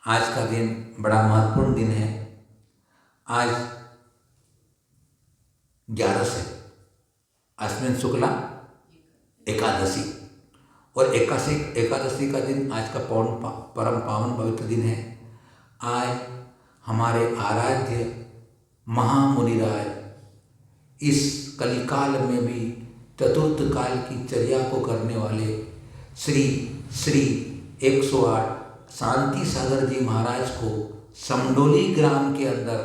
आज का दिन बड़ा महत्वपूर्ण दिन है। आज 11 से अश्विन शुक्ला एकादशी और एकादशी का दिन आज का परम पावन पवित्र दिन है। आज हमारे आराध्य महामुनिराज इस कलिकाल में भी चतुर्थ काल की चर्या को करने वाले श्री 108 शांति सागर जी महाराज को समडोली ग्राम के अंदर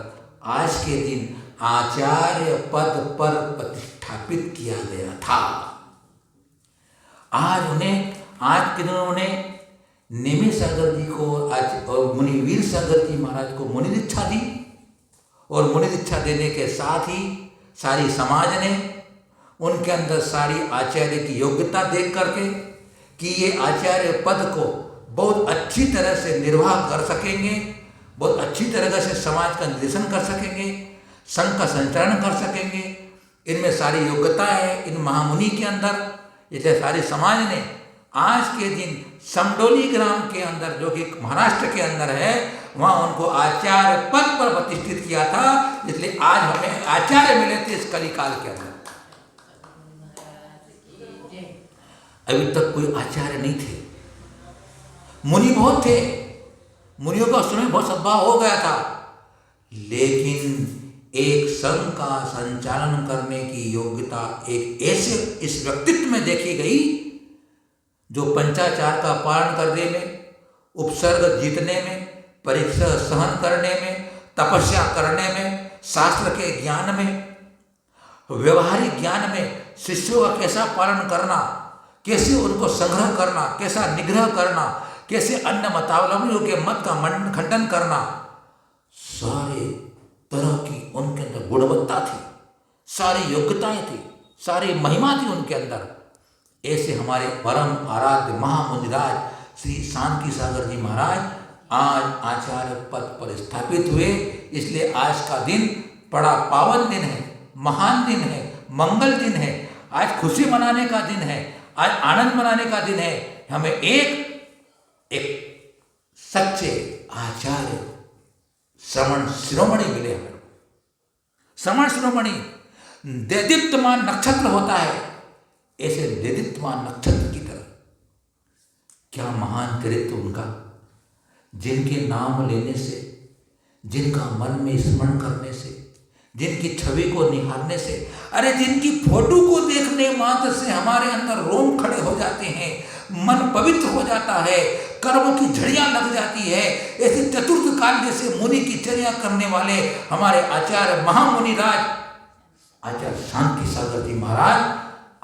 आज के दिन आचार्य पद पर प्रतिष्ठापित किया गया था। आज के दिन उन्होंने नेमी सागर जी को और मुनिवीर सागर जी महाराज को मुनि दीक्षा दी और मुनि दीक्षा देने के साथ ही सारी समाज ने उनके अंदर सारी आचार्य की योग्यता देख करके कि ये आचार्य पद को बहुत अच्छी तरह से निर्वाह कर सकेंगे, बहुत अच्छी तरह से समाज का निर्देशन कर सकेंगे, संघ का संचालन कर सकेंगे, इनमें सारी योग्यता है इन महामुनि के अंदर। इसलिए सारी समाज ने आज के दिन समडोली ग्राम के अंदर जो कि महाराष्ट्र के अंदर है वहाँ उनको आचार्य पद पर प्रतिष्ठित किया था। इसलिए आज हमें आचार्य मिले थे इस कलिकाल के अंदर। अभी तक कोई आचार्य नहीं थे, मुनि बहुत थे, मुनियों का समय बहुत सद्भाव हो गया था, लेकिन एक संघ का संचालन करने की योग्यता एक ऐसे इस व्यक्तित्व में देखी गई जो पंचाचार का पालन करने में, उपसर्ग जीतने में, परीक्षा सहन करने में, तपस्या करने में, शास्त्र के ज्ञान में, व्यवहारिक ज्ञान में शिष्यों का कैसा पालन करना, कैसे उनको संग्रह करना, कैसा निग्रह करना, कैसे अन्य मतावलंबियों के मत का खंडन करना, सारे तरह की उनके अंदर गुणवत्ता थी, सारी योग्यताएं थी, सारी महिमा थी उनके अंदर। ऐसे हमारे परम आराध्य महामुनिराज श्री शांति सागर जी महाराज आज आचार्य पद पर स्थापित हुए। इसलिए आज का दिन बड़ा पावन दिन है, महान दिन है, मंगल दिन है। आज खुशी मनाने का दिन है, आज आनंद मनाने का दिन है। हमें एक सच्चे आचार्य श्रवण शिरोमणि मिले। हमें श्रवण शिरोमणि देदीप्यमान नक्षत्र होता है, ऐसे देदीप्यमान नक्षत्र की तरह क्या महान चरित्र उनका, जिनके नाम लेने से, जिनका मन में स्मरण करने से, जिनकी छवि को निहारने से, अरे जिनकी फोटो को देखने मात्र से हमारे अंदर रोम खड़े हो जाते हैं, मन पवित्र हो जाता है, कर्मों की झड़ियां लग जाती है। ऐसे चतुर्थ काल जैसे मुनि की चर्या करने वाले हमारे आचार्य महामुनिराज आचार्य शांति सागर जी महाराज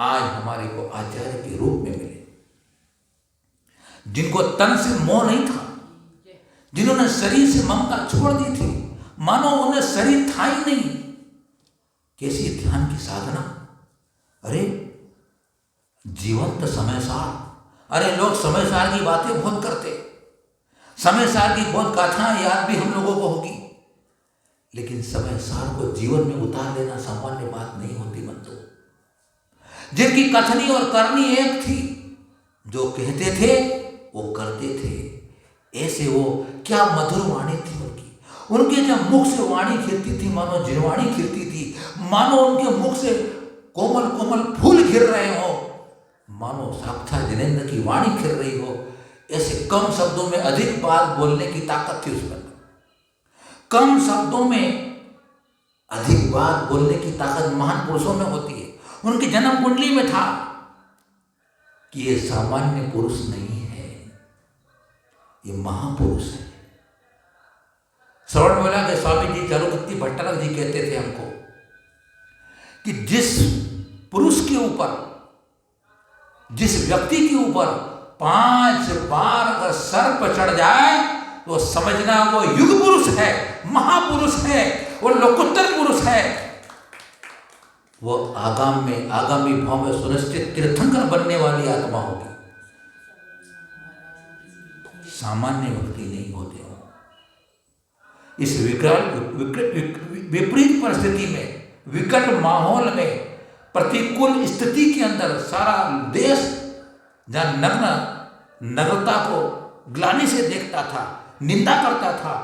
आज हमारे को आचार्य के रूप में मिले, जिनको तन से मोह नहीं था, जिन्होंने शरीर से ममता छोड़ दी थी, मानो उन्हें शरीर था ही नहीं। कैसी ध्यान की साधना, अरे जीवंत समय सार। अरे लोग समय सार की बातें बहुत करते, समय सार की बहुत गाथाएं याद भी हम लोगों को होगी, लेकिन समय सार को जीवन में उतार लेना सामान्य बात नहीं होती। मन तो जिनकी कथनी और करनी एक थी, जो कहते थे वो करते थे। ऐसे वो क्या मधुर वाणी थी उनके जब मुख से वाणी खिलती थी मानो जिरवाणी खिलती थी, मानो उनके मुख से कोमल कोमल फूल खिल रहे हो, मानो साक्षात जिनेंद्र की वाणी खिल रही हो। ऐसे कम शब्दों में अधिक बात बोलने की ताकत थी उसमें। कम शब्दों में अधिक बात बोलने की ताकत महान पुरुषों में होती है। उनकी जन्म कुंडली में था कि ये सामान्य पुरुष नहीं है, ये महापुरुष है। श्रवण बोला कि स्वामी जी चारुदत्ती भट्टारक जी कहते थे हमको कि जिस पुरुष के ऊपर, जिस व्यक्ति के ऊपर 5 बार अगर सर्प चढ़ जाए तो समझना वो युग पुरुष है, महापुरुष है, वो लोकोत्तर पुरुष है। वो आगामी भाव में सुनिश्चित तीर्थंकर बनने वाली आत्मा होगी, सामान्य व्यक्ति नहीं होते। इस विपरीत परिस्थिति में, विकट माहौल में, प्रतिकूल स्थिति के अंदर सारा देश जहाँ नग्नता को ग्लानि से देखता था, निंदा करता था,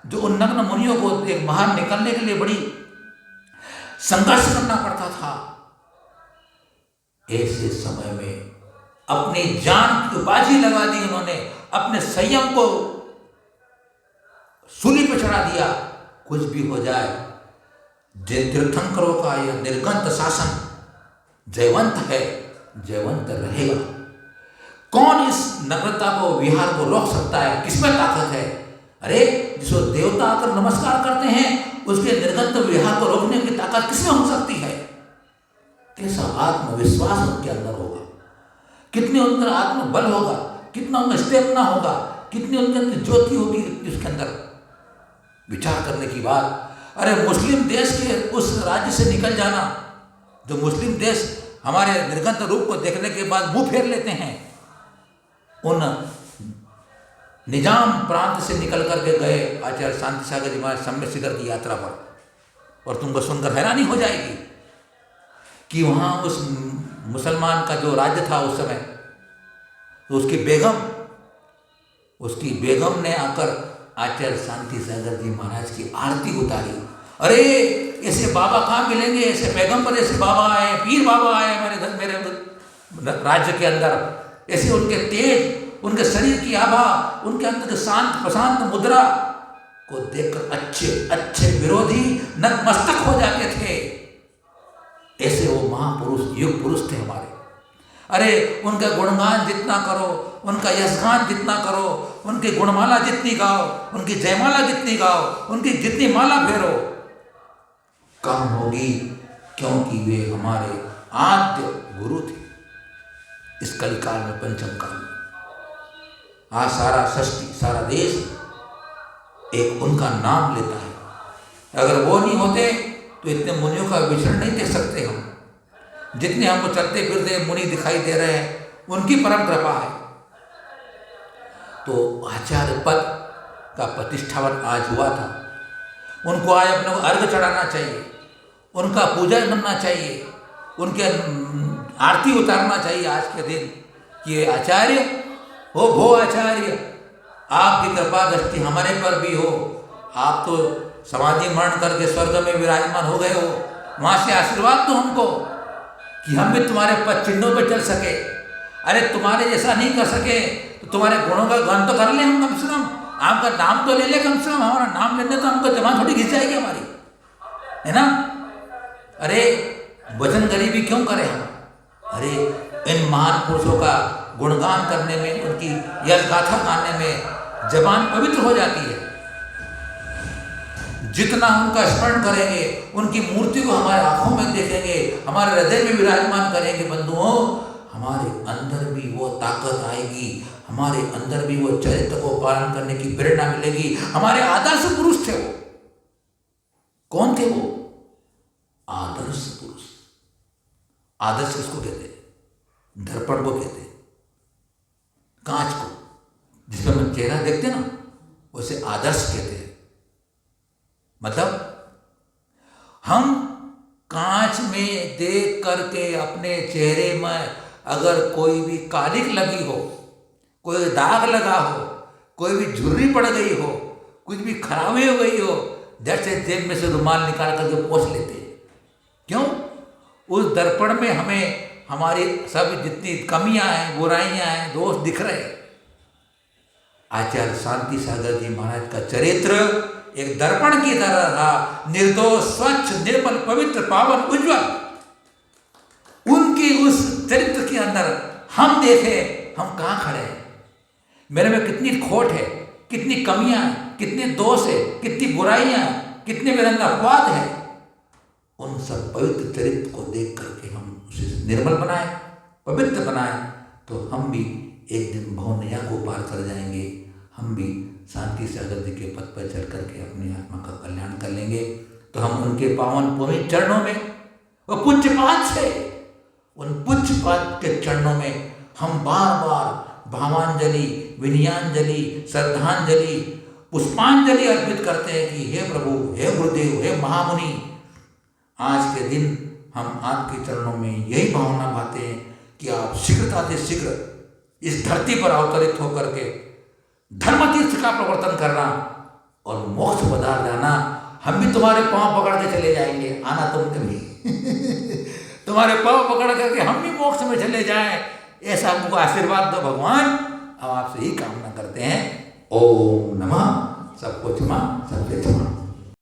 जो उन नग्न मुनियों को एक बाहर निकलने के लिए बड़ी संघर्ष करना पड़ता था, ऐसे समय में अपनी जान की बाजी लगा दी उन्होंने, अपने संयम को सूली पर चढ़ा दिया। कुछ भी हो जाए, तीर्थंकरों का यह निर्गंत शासन जयवंत है, जयवंत रहेगा। कौन इस नम्रता को, विहार को रोक सकता है? किसमें ताकत है? अरे जिसको देवता आकर नमस्कार करते हैं, उसके निर्गंत विहार को रोकने की ताकत किसमें हो सकती है? कैसा आत्मविश्वास उनके अंदर होगा, कितने उनका आत्मबल होगा, कितना उनका स्टेमिना होगा, कितनी उनके अंदर ज्योति होगी उसके अंदर। विचार करने की बात। अरे मुस्लिम देश के उस राज्य से निकल जाना, जो मुस्लिम देश हमारे निर्गंत रूप को देखने के बाद मुंह फेर लेते हैं, उन निजाम प्रांत से निकल करके गए आचार्य शांति सागर जी महाराज सम्य शिखर की यात्रा पर, और तुमको सुनकर हैरानी हो जाएगी कि वहाँ उस मुसलमान का जो राज्य था उस समय, तो उसकी बेगम ने आकर आचार्य शांति सागर जी महाराज की आरती उतारी। अरे ऐसे बाबा कहाँ मिलेंगे, ऐसे पैगंबर, ऐसे बाबा आए, पीर बाबा आए मेरे राज्य के अंदर। ऐसे उनके तेज, उनके शरीर की आभा, उनके अंदर के शांत प्रशांत मुद्रा को देखकर अच्छे अच्छे विरोधी नतमस्तक हो जाते थे। ऐसे वो महापुरुष, युग पुरुष थे हमारे। अरे उनका गुणगान जितना करो, उनका यशगान जितना करो, उनकी गुणमाला जितनी गाओ, उनकी जयमाला जितनी गाओ, उनकी जितनी माला फेरो, कम होगी, क्योंकि वे हमारे आद्य गुरु थे इस कलिकाल में, पंचम काल में। आज सारा सृष्टि, सारा देश एक उनका नाम लेता है। अगर वो नहीं होते तो इतने मुनियों का विचरण नहीं देख सकते हम। जितने हमको चलते फिरते मुनि दिखाई दे रहे हैं, उनकी परम कृपा है। तो आचार्य पद का प्रतिष्ठावन आज हुआ था। उनको आज अपने को अर्घ चढ़ाना चाहिए, उनका पूजा करना चाहिए, उनके आरती उतारना चाहिए आज के दिन कि ये आचार्य हो, भो आचार्य, आपकी कृपा दृष्टि हमारे पर भी हो। आप तो समाधि मरण करके स्वर्ग में विराजमान हो गए हो, वहाँ से आशीर्वाद दो हमको कि हम भी तुम्हारे पद चिन्हों पर चल सके। अरे तुम्हारे जैसा नहीं कर सके तो तुम्हारे गुणों का गान तो कर ले हम, कम से कम आपका नाम तो ले ले, कम से कम हमारा नाम लेने तो हमको जमा थोड़ी घिस जाएगी हमारी, है ना। अरे वचन गरीबी क्यों करें हम? अरे इन महान पुरुषों का गुणगान करने में, उनकी यश गाथा गाने में जबान पवित्र हो जाती है। जितना उनका स्मरण करेंगे, उनकी मूर्ति को हमारे आंखों में देखेंगे, हमारे हृदय में विराजमान करेंगे बंधुओं, हमारे अंदर भी वो ताकत आएगी, हमारे अंदर भी वो चरित्र को पालन करने की प्रेरणा मिलेगी। हमारे आदर्श पुरुष थे वो। कौन थे वो? आदर्श पुरुष। आदर्श किसको कहते हैं? दर्पण को कहते हैं, कांच को, जिसमें हम चेहरा देखते ना, उसे आदर्श कहते हैं। मतलब हम कांच में देख करके अपने चेहरे में अगर कोई भी कालिक लगी हो, कोई दाग लगा हो, कोई भी झुर्री पड़ गई हो, कुछ भी खराबी हो गई हो, जैसे जेब में से रुमाल निकाल करके पोंछ लेते हैं। क्यों? उस दर्पण में हमें हमारी सब जितनी कमियां हैं, बुराइयां हैं, दोष दिख रहे हैं। आचार्य शांति सागर जी महाराज का चरित्र एक दर्पण की तरह था, निर्दोष, स्वच्छ, निर्मल, पवित्र, पावन, उज्जवल। उनकी उस चरित्र के अंदर हम देखें, हम कहाँ खड़े हैं, मेरे में कितनी खोट है, कितनी कमियां हैं, कितने दोष है, कितनी बुराइयां हैं, कितने मेरे अंदर अपवाद है। उन सब पवित्र चरित्र को देख करके हम उसे निर्मल बनाए, पवित्र बनाए, तो हम भी एक दिन भवनया को पार कर जाएंगे। हम भी शांति सागर जी के पद पर चल करके अपनी आत्मा का कल्याण कर लेंगे। तो हम उनके पावन पवित्र चरणों में, वो पूज्यपाद से, उन पूज्यपाद के चरणों में हम बार बार भावांजलि, विनयांजलि, श्रद्धांजलि, पुष्पांजलि अर्पित करते हैं कि हे प्रभु, हे गुरुदेव, हे महामुनि, आज के दिन हम आपके चरणों में यही भावना पाते हैं कि आप शीघ्रता से शीघ्र इस धरती पर अवतरित होकर के धर्म तीर्थ का प्रवर्तन करना और मोक्ष पदार्थ जाना। हम भी तुम्हारे पांव पकड़ के चले जाएंगे, आना तुमने भी तुम्हारे पांव पकड़ करके हम भी मोक्ष में चले जाएं, ऐसा हमको आशीर्वाद दो भगवान। अब आपसे ही कामना करते हैं। ओम नमः। सबको क्षमा, सबसे क्षमा।